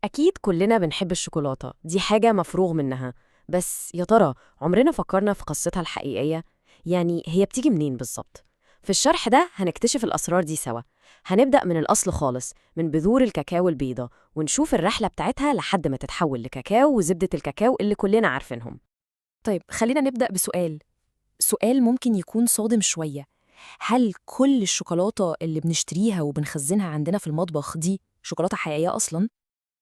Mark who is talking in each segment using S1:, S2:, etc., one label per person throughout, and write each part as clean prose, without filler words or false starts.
S1: أكيد كلنا بنحب الشوكولاتة، دي حاجة مفروغ منها. بس يا ترى عمرنا فكرنا في قصتها الحقيقية؟ يعني هي بتيجي منين بالظبط؟ في الشرح ده هنكتشف الأسرار دي سوا. هنبدأ من الأصل خالص، من بذور الكاكاو البيضة، ونشوف الرحلة بتاعتها لحد ما تتحول لكاكاو وزبدة الكاكاو اللي كلنا عارفينهم.
S2: طيب خلينا نبدأ سؤال ممكن يكون صادم شوية. هل كل الشوكولاتة اللي بنشتريها وبنخزنها عندنا في المطبخ دي شوكولاتة حقيقية أصلاً؟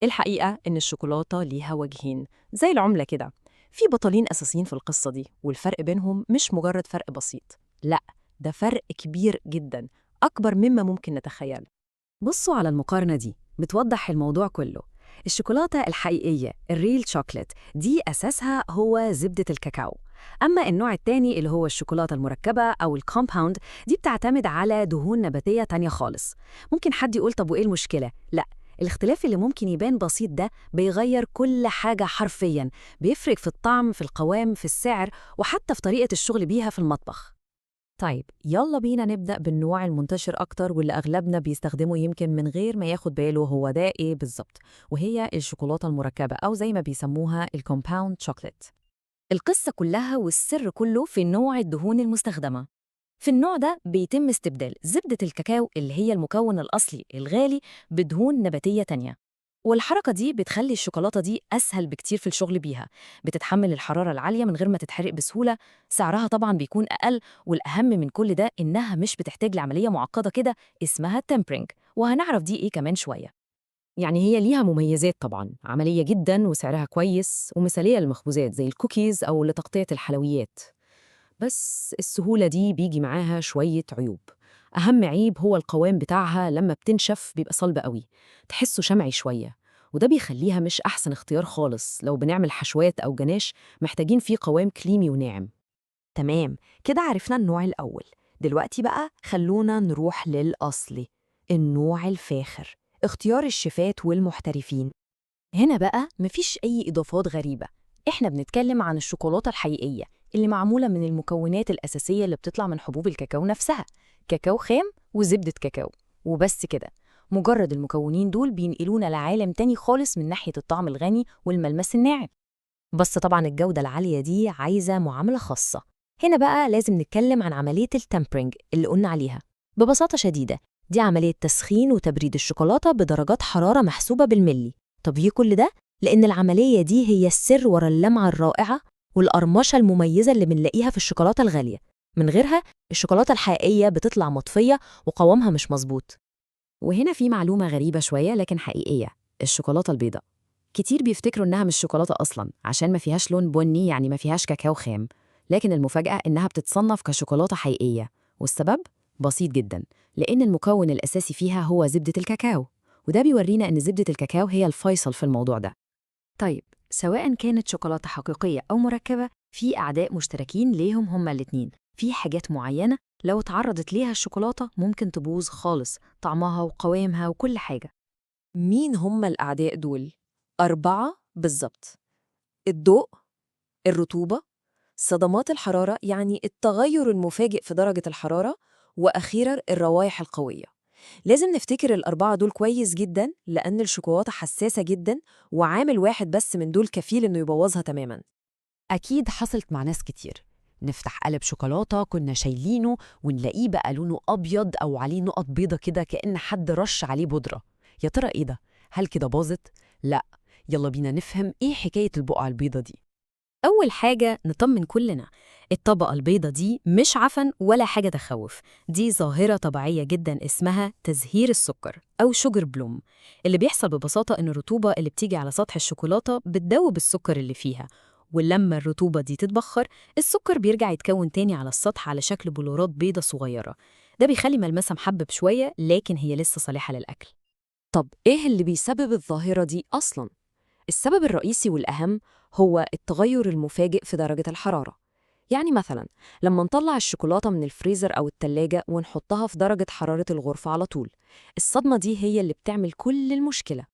S2: الحقيقة إن الشوكولاتة ليها وجهين زي العملة كده، في بطلين أساسيين في القصة دي، والفرق بينهم مش مجرد فرق بسيط، لأ، ده فرق كبير جداً، أكبر مما ممكن نتخيل.
S1: بصوا على المقارنة دي بتوضح الموضوع كله. الشوكولاتة الحقيقية الريل شوكليت دي أساسها هو زبدة الكاكاو. أما النوع التاني اللي هو الشوكولاتة المركبة أو الكومباوند دي بتعتمد على دهون نباتية تانية خالص. ممكن حد يقول طب وإيه المشكلة؟ لا، الاختلاف اللي ممكن يبان بسيط ده بيغير كل حاجة حرفياً. بيفرق في الطعم، في القوام، في السعر، وحتى في طريقة الشغل بيها في المطبخ.
S2: طيب يلا بينا نبدأ بالنوع المنتشر أكتر واللي أغلبنا بيستخدمه يمكن من غير ما ياخد باله هو ده إيه بالظبط، وهي الشوكولاتة المركبة أو زي ما بيسموها الكومباوند شوكليت. القصة كلها والسر كله في نوع الدهون المستخدمة. في النوع ده بيتم استبدال زبدة الكاكاو اللي هي المكون الأصلي الغالي بدهون نباتية تانية، والحركة دي بتخلي الشوكولاتة دي أسهل بكتير في الشغل بيها، بتتحمل الحرارة العالية من غير ما تتحرق بسهولة، سعرها طبعا بيكون أقل، والأهم من كل ده إنها مش بتحتاج لعملية معقدة كده اسمها تمبرينج، وهنعرف دي إيه كمان شوية. يعني هي ليها مميزات طبعا، عملية جدا وسعرها كويس ومثالية للمخبوزات زي الكوكيز أو لتقطيع الحلويات. بس السهولة دي بيجي معاها شوية عيوب. أهم عيب هو القوام بتاعها، لما بتنشف بيبقى صلب قوي، تحسه شمعي شوية، وده بيخليها مش أحسن اختيار خالص لو بنعمل حشوات أو جناش محتاجين فيه قوام كليمي وناعم.
S3: تمام، كده عرفنا النوع الأول. دلوقتي بقى خلونا نروح للأصلي، النوع الفاخر، اختيار الشيفات والمحترفين.
S1: هنا بقى مفيش أي إضافات غريبة. إحنا بنتكلم عن الشوكولاتة الحقيقية اللي معمولة من المكونات الأساسية اللي بتطلع من حبوب الكاكاو نفسها، كاكاو خام وزبدة كاكاو، وبس كده. مجرد المكونين دول بينقلونا لعالم تاني خالص من ناحية الطعم الغني والملمس الناعم.
S3: بس طبعا الجودة العالية دي عايزة معاملة خاصة. هنا بقى لازم نتكلم عن عملية التمبرينج اللي قلنا عليها. ببساطة شديدة، دي عملية تسخين وتبريد الشوكولاتة بدرجات حرارة محسوبة بالملي. طب ليه كل ده؟ لأن العملية دي هي السر ورا اللمعة الرائعة والقرمشة المميزة اللي بنلاقيها في الشوكولاتة الغالية. من غيرها الشوكولاتة الحقيقية بتطلع مطفية وقوامها مش مظبوط.
S2: وهنا في معلومة غريبة شوية لكن حقيقية، الشوكولاتة البيضاء كتير بيفتكروا إنها مش شوكولاتة أصلاً عشان ما فيهاش لون بني، يعني ما فيهاش كاكاو خام، لكن المفاجأة إنها بتتصنف كشوكولاتة حقيقية، والسبب بسيط جداً، لأن المكون الأساسي فيها هو زبدة الكاكاو، وده بيورينا إن زبدة الكاكاو هي الفيصل في الموضوع ده.
S1: طيب، سواء كانت شوكولاتة حقيقية أو مركبة، في أعداء مشتركين ليهم هما الاتنين. في حاجات معينة لو اتعرضت ليها الشوكولاتة ممكن تبوظ خالص، طعمها وقوامها وكل حاجة.
S2: مين هم الأعداء دول؟ 4 بالظبط: الضوء، الرطوبة، صدمات الحرارة يعني التغير المفاجئ في درجة الحرارة، وأخيراً الروائح القوية. لازم نفتكر الأربعة دول كويس جداً، لأن الشوكولاتة حساسة جداً، وعامل واحد بس من دول كفيل إنه يبوظها تماماً.
S4: أكيد حصلت مع ناس كتير. نفتح قالب شوكولاتة كنا شايلينه ونلاقيه بقى لونه أبيض أو عليه نقط بيضة كده كأن حد رش عليه بودرة. يا ترى إيه ده؟ هل كده باظت؟ لا. يلا بينا نفهم إيه حكاية البقعة البيضة دي.
S1: أول حاجة نطمن كلنا، الطبقة البيضة دي مش عفن ولا حاجة تخوف. دي ظاهرة طبيعية جدا اسمها تزهير السكر أو شوجر بلوم. اللي بيحصل ببساطة إن الرطوبة اللي بتيجي على سطح الشوكولاتة بتدوب السكر اللي فيها، ولما الرطوبة دي تتبخر السكر بيرجع يتكون تاني على السطح على شكل بلورات بيضة صغيرة. ده بيخلي ملمسها محبب شوية، لكن هي لسه صالحة للأكل.
S3: طب إيه اللي بيسبب الظاهرة دي أصلاً؟ السبب الرئيسي والأهم هو التغير المفاجئ في درجة الحرارة. يعني مثلاً لما نطلع الشوكولاتة من الفريزر أو التلاجة ونحطها في درجة حرارة الغرفة على طول، الصدمة دي هي اللي بتعمل كل المشكلة.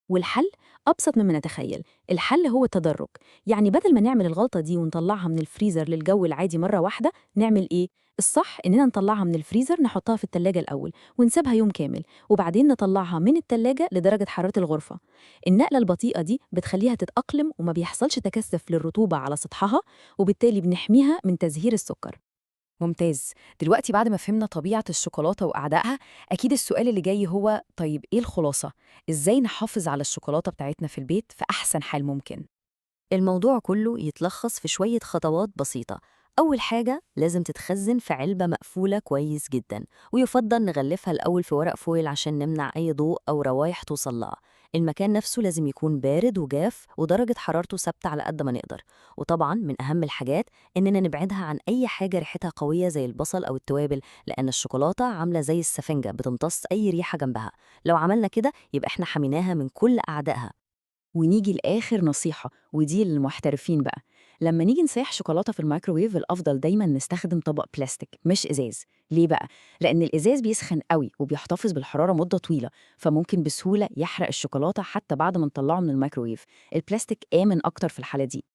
S1: والحل أبسط مما نتخيل. الحل هو التدرج. يعني بدل ما نعمل الغلطة دي ونطلعها من الفريزر للجو العادي مرة واحدة، نعمل إيه؟
S5: الصح إننا نطلعها من الفريزر نحطها في التلاجة الأول ونسيبها يوم كامل، وبعدين نطلعها من التلاجة لدرجة حرارة الغرفة. النقلة البطيئة دي بتخليها تتأقلم وما بيحصلش تكثف للرطوبة على سطحها، وبالتالي بنحميها من تزهير السكر.
S1: ممتاز. دلوقتي بعد ما فهمنا طبيعة الشوكولاتة وأعدائها، أكيد السؤال اللي جاي هو طيب إيه الخلاصة؟ إزاي نحافظ على الشوكولاتة بتاعتنا في البيت في أحسن حال ممكن؟
S3: الموضوع كله يتلخص في شوية خطوات بسيطة. أول حاجة لازم تتخزن في علبة مقفولة كويس جدا، ويفضل نغلفها الأول في ورق فويل عشان نمنع أي ضوء أو روايح توصل لها. المكان نفسه لازم يكون بارد وجاف ودرجة حرارته ثابتة على قد ما نقدر. وطبعا من أهم الحاجات إننا نبعدها عن أي حاجة ريحتها قوية زي البصل أو التوابل، لأن الشوكولاتة عاملة زي السفنجة بتمتص أي ريحة جنبها. لو عملنا كده يبقى إحنا حميناها من كل أعدائها.
S5: ونيجي لآخر نصيحة، ودي للمحترفين بقى. لما نيجي نسيح شوكولاتة في الميكروويف الأفضل دايما نستخدم طبق بلاستيك مش إزاز. ليه بقى؟ لأن الإزاز بيسخن قوي وبيحتفظ بالحرارة مدة طويلة، فممكن بسهولة يحرق الشوكولاتة حتى بعد ما نطلعه من الميكروويف. البلاستيك آمن أكتر في الحالة دي.